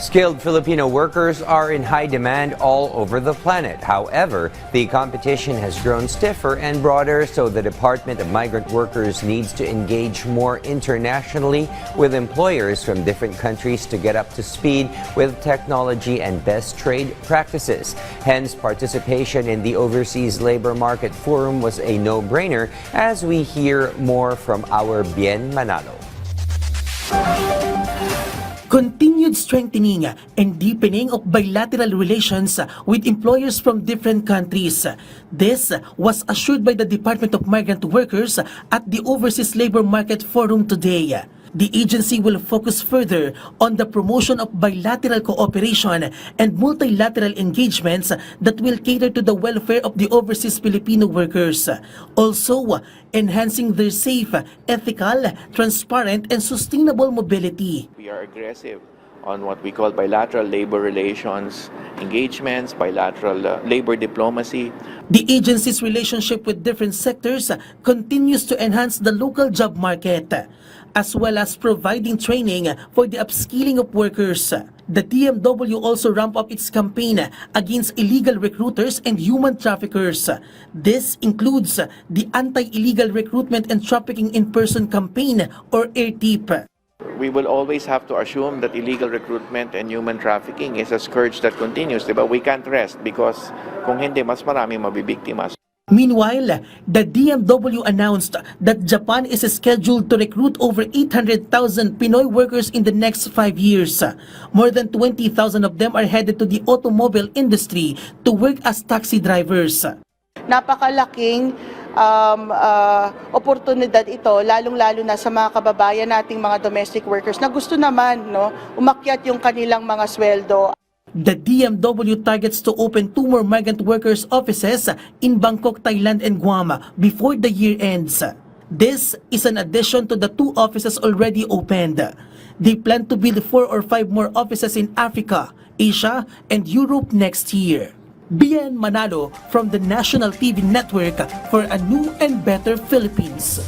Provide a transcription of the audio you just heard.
Skilled Filipino workers are in high demand all over the planet. However, the competition has grown stiffer and broader, so the Department of Migrant Workers needs to engage more internationally with employers from different countries to get up to speed with technology and best trade practices. Hence, participation in the Overseas Labor Market Forum was a no-brainer, as we hear more from our Bien Manalo. Continued strengthening and deepening of bilateral relations with employers from different countries. This was assured by the Department of Migrant Workers at the Overseas Labor Market Forum today. The agency will focus further on the promotion of bilateral cooperation and multilateral engagements that will cater to the welfare of the overseas Filipino workers. Also, enhancing their safe, ethical, transparent, and sustainable mobility. We are aggressive on what we call bilateral labor relations engagements, bilateral labor diplomacy. The agency's relationship with different sectors continues to enhance the local job market, as well as providing training for the upskilling of workers. The DMW also ramped up its campaign against illegal recruiters and human traffickers. This includes the Anti-Illegal Recruitment and Trafficking in Person campaign, or AIRTIP. We will always have to assume that illegal recruitment and human trafficking is a scourge that continues, but we can't rest because kung hindi, mas marami mabibiktima. Meanwhile, the DMW announced that Japan is scheduled to recruit over 800,000 Pinoy workers in the next 5 years. More than 20,000 of them are headed to the automobile industry to work as taxi drivers. Napakalaking oportunidad ito, lalong-lalo na sa mga kababayan nating mga domestic workers na gusto naman umakyat yung kanilang mga sweldo. The DMW targets to open 2 more migrant workers offices in Bangkok, Thailand and Guam before the year ends. This is an addition to the 2 offices already opened. They plan to build 4 or 5 more offices in Africa, Asia and Europe next year. Bien Manalo from the National TV Network for a new and better Philippines.